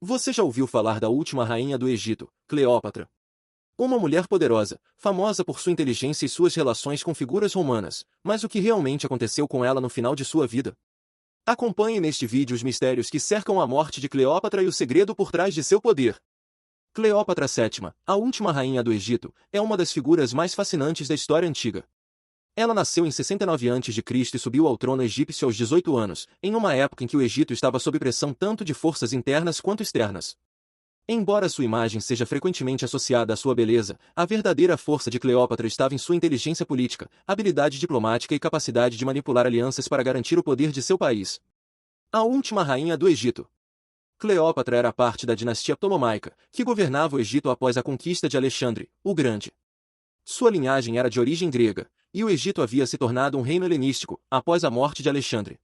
Você já ouviu falar da última rainha do Egito, Cleópatra? Uma mulher poderosa, famosa por sua inteligência e suas relações com figuras romanas, mas o que realmente aconteceu com ela no final de sua vida? Acompanhe neste vídeo os mistérios que cercam a morte de Cleópatra e o segredo por trás de seu poder. Cleópatra VII, a última rainha do Egito, é uma das figuras mais fascinantes da história antiga. Ela nasceu em 69 a.C. e subiu ao trono egípcio aos 18 anos, em uma época em que o Egito estava sob pressão tanto de forças internas quanto externas. Embora sua imagem seja frequentemente associada à sua beleza, a verdadeira força de Cleópatra estava em sua inteligência política, habilidade diplomática e capacidade de manipular alianças para garantir o poder de seu país. A última rainha do Egito. Cleópatra era parte da dinastia Ptolomaica, que governava o Egito após a conquista de Alexandre, o Grande. Sua linhagem era de origem grega, e o Egito havia se tornado um reino helenístico, após a morte de Alexandre.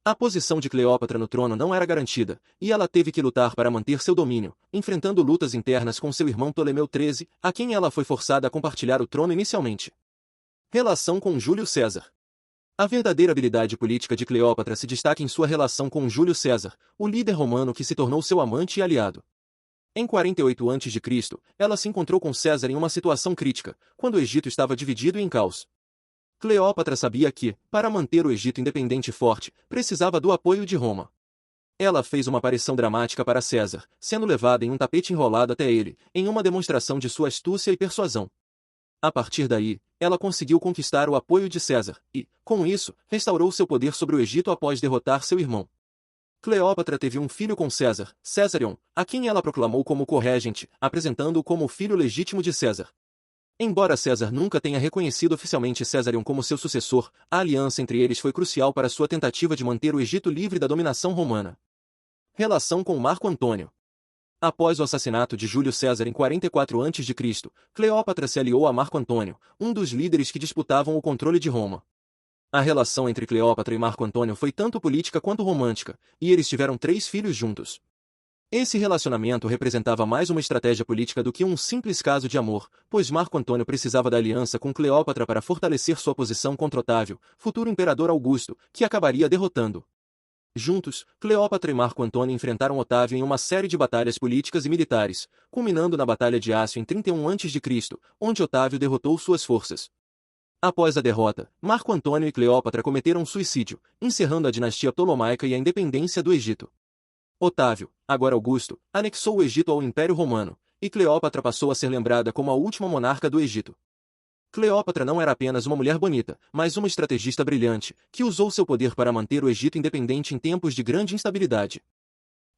A posição de Cleópatra no trono não era garantida, e ela teve que lutar para manter seu domínio, enfrentando lutas internas com seu irmão Ptolomeu XIII, a quem ela foi forçada a compartilhar o trono inicialmente. Relação com Júlio César. A verdadeira habilidade política de Cleópatra se destaca em sua relação com Júlio César, o líder romano que se tornou seu amante e aliado. Em 48 a.C., ela se encontrou com César em uma situação crítica, quando o Egito estava dividido e em caos. Cleópatra sabia que, para manter o Egito independente e forte, precisava do apoio de Roma. Ela fez uma aparição dramática para César, sendo levada em um tapete enrolado até ele, em uma demonstração de sua astúcia e persuasão. A partir daí, ela conseguiu conquistar o apoio de César e, com isso, restaurou seu poder sobre o Egito após derrotar seu irmão. Cleópatra teve um filho com César, Césarion, a quem ela proclamou como corregente, apresentando-o como o filho legítimo de César. Embora César nunca tenha reconhecido oficialmente Césarion como seu sucessor, a aliança entre eles foi crucial para sua tentativa de manter o Egito livre da dominação romana. Relação com Marco Antônio. Após o assassinato de Júlio César em 44 a.C., Cleópatra se aliou a Marco Antônio, um dos líderes que disputavam o controle de Roma. A relação entre Cleópatra e Marco Antônio foi tanto política quanto romântica, e eles tiveram 3 filhos juntos. Esse relacionamento representava mais uma estratégia política do que um simples caso de amor, pois Marco Antônio precisava da aliança com Cleópatra para fortalecer sua posição contra Otávio, futuro imperador Augusto, que acabaria derrotando. Juntos, Cleópatra e Marco Antônio enfrentaram Otávio em uma série de batalhas políticas e militares, culminando na Batalha de Ácio em 31 a.C., onde Otávio derrotou suas forças. Após a derrota, Marco Antônio e Cleópatra cometeram suicídio, encerrando a dinastia Ptolomaica e a independência do Egito. Otávio, agora Augusto, anexou o Egito ao Império Romano, e Cleópatra passou a ser lembrada como a última monarca do Egito. Cleópatra não era apenas uma mulher bonita, mas uma estrategista brilhante, que usou seu poder para manter o Egito independente em tempos de grande instabilidade.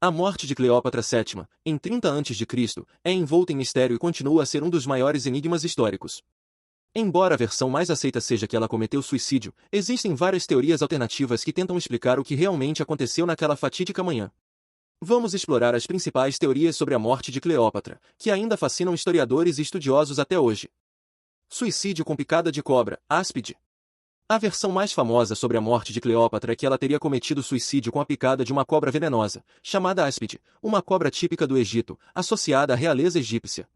A morte de Cleópatra VII, em 30 a.C., é envolta em mistério e continua a ser um dos maiores enigmas históricos. Embora a versão mais aceita seja que ela cometeu suicídio, existem várias teorias alternativas que tentam explicar o que realmente aconteceu naquela fatídica manhã. Vamos explorar as principais teorias sobre a morte de Cleópatra, que ainda fascinam historiadores e estudiosos até hoje. Suicídio com picada de cobra, áspide. A versão mais famosa sobre a morte de Cleópatra é que ela teria cometido suicídio com a picada de uma cobra venenosa, chamada áspide, uma cobra típica do Egito, associada à realeza egípcia.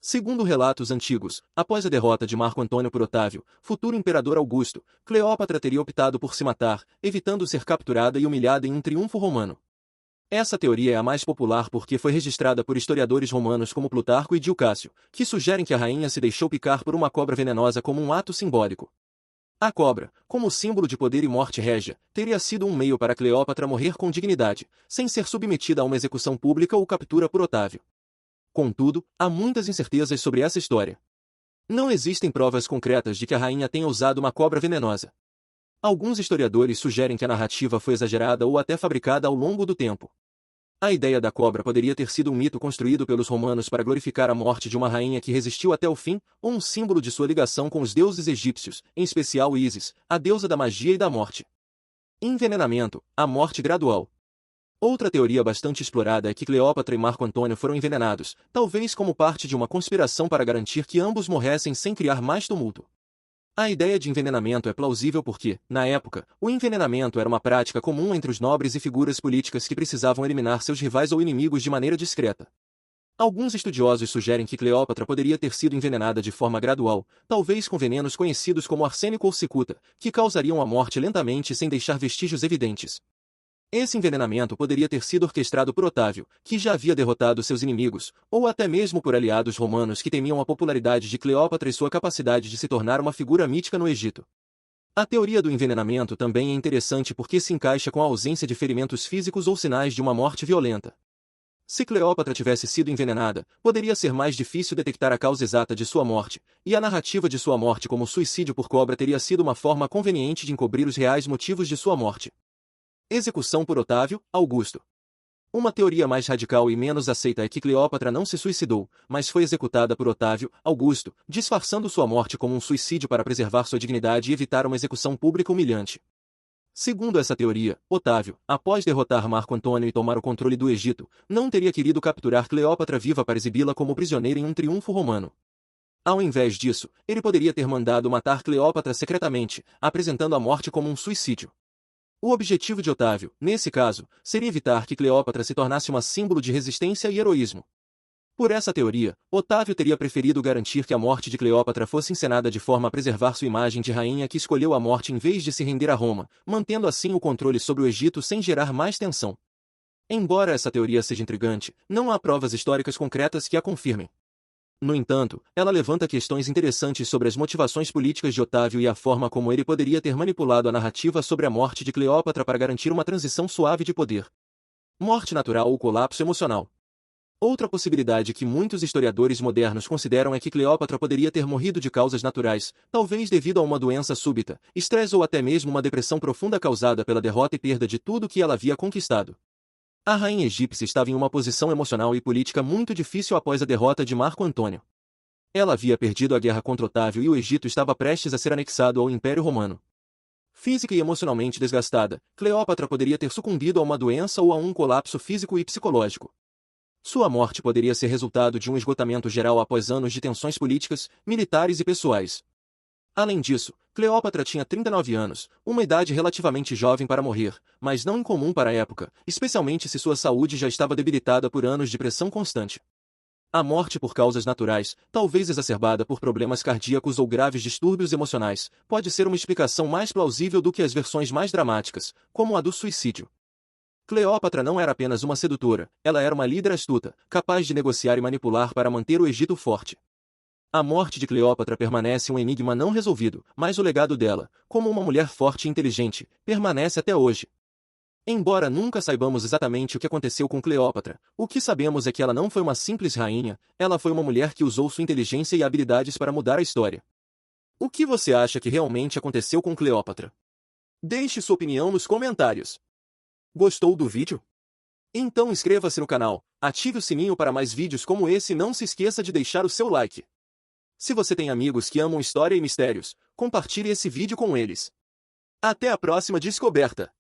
Segundo relatos antigos, após a derrota de Marco Antônio por Otávio, futuro imperador Augusto, Cleópatra teria optado por se matar, evitando ser capturada e humilhada em um triunfo romano. Essa teoria é a mais popular porque foi registrada por historiadores romanos como Plutarco e Dio Cássio, que sugerem que a rainha se deixou picar por uma cobra venenosa como um ato simbólico. A cobra, como símbolo de poder e morte régia, teria sido um meio para Cleópatra morrer com dignidade, sem ser submetida a uma execução pública ou captura por Otávio. Contudo, há muitas incertezas sobre essa história. Não existem provas concretas de que a rainha tenha usado uma cobra venenosa. Alguns historiadores sugerem que a narrativa foi exagerada ou até fabricada ao longo do tempo. A ideia da cobra poderia ter sido um mito construído pelos romanos para glorificar a morte de uma rainha que resistiu até o fim, ou um símbolo de sua ligação com os deuses egípcios, em especial Ísis, a deusa da magia e da morte. Envenenamento, a morte gradual. Outra teoria bastante explorada é que Cleópatra e Marco Antônio foram envenenados, talvez como parte de uma conspiração para garantir que ambos morressem sem criar mais tumulto. A ideia de envenenamento é plausível porque, na época, o envenenamento era uma prática comum entre os nobres e figuras políticas que precisavam eliminar seus rivais ou inimigos de maneira discreta. Alguns estudiosos sugerem que Cleópatra poderia ter sido envenenada de forma gradual, talvez com venenos conhecidos como arsênico ou cicuta, que causariam a morte lentamente sem deixar vestígios evidentes. Esse envenenamento poderia ter sido orquestrado por Otávio, que já havia derrotado seus inimigos, ou até mesmo por aliados romanos que temiam a popularidade de Cleópatra e sua capacidade de se tornar uma figura mítica no Egito. A teoria do envenenamento também é interessante porque se encaixa com a ausência de ferimentos físicos ou sinais de uma morte violenta. Se Cleópatra tivesse sido envenenada, poderia ser mais difícil detectar a causa exata de sua morte, e a narrativa de sua morte como suicídio por cobra teria sido uma forma conveniente de encobrir os reais motivos de sua morte. Execução por Otávio Augusto. Uma teoria mais radical e menos aceita é que Cleópatra não se suicidou, mas foi executada por Otávio Augusto, disfarçando sua morte como um suicídio para preservar sua dignidade e evitar uma execução pública humilhante. Segundo essa teoria, Otávio, após derrotar Marco Antônio e tomar o controle do Egito, não teria querido capturar Cleópatra viva para exibi-la como prisioneira em um triunfo romano. Ao invés disso, ele poderia ter mandado matar Cleópatra secretamente, apresentando a morte como um suicídio. O objetivo de Otávio, nesse caso, seria evitar que Cleópatra se tornasse uma símbolo de resistência e heroísmo. Por essa teoria, Otávio teria preferido garantir que a morte de Cleópatra fosse encenada de forma a preservar sua imagem de rainha que escolheu a morte em vez de se render a Roma, mantendo assim o controle sobre o Egito sem gerar mais tensão. Embora essa teoria seja intrigante, não há provas históricas concretas que a confirmem. No entanto, ela levanta questões interessantes sobre as motivações políticas de Otávio e a forma como ele poderia ter manipulado a narrativa sobre a morte de Cleópatra para garantir uma transição suave de poder. Morte natural ou colapso emocional. Outra possibilidade que muitos historiadores modernos consideram é que Cleópatra poderia ter morrido de causas naturais, talvez devido a uma doença súbita, estresse ou até mesmo uma depressão profunda causada pela derrota e perda de tudo que ela havia conquistado. A rainha egípcia estava em uma posição emocional e política muito difícil após a derrota de Marco Antônio. Ela havia perdido a guerra contra Otávio e o Egito estava prestes a ser anexado ao Império Romano. Física e emocionalmente desgastada, Cleópatra poderia ter sucumbido a uma doença ou a um colapso físico e psicológico. Sua morte poderia ser resultado de um esgotamento geral após anos de tensões políticas, militares e pessoais. Além disso, Cleópatra tinha 39 anos, uma idade relativamente jovem para morrer, mas não incomum para a época, especialmente se sua saúde já estava debilitada por anos de pressão constante. A morte por causas naturais, talvez exacerbada por problemas cardíacos ou graves distúrbios emocionais, pode ser uma explicação mais plausível do que as versões mais dramáticas, como a do suicídio. Cleópatra não era apenas uma sedutora, ela era uma líder astuta, capaz de negociar e manipular para manter o Egito forte. A morte de Cleópatra permanece um enigma não resolvido, mas o legado dela, como uma mulher forte e inteligente, permanece até hoje. Embora nunca saibamos exatamente o que aconteceu com Cleópatra, o que sabemos é que ela não foi uma simples rainha, ela foi uma mulher que usou sua inteligência e habilidades para mudar a história. O que você acha que realmente aconteceu com Cleópatra? Deixe sua opinião nos comentários. Gostou do vídeo? Então inscreva-se no canal, ative o sininho para mais vídeos como esse e não se esqueça de deixar o seu like. Se você tem amigos que amam história e mistérios, compartilhe esse vídeo com eles. Até a próxima descoberta!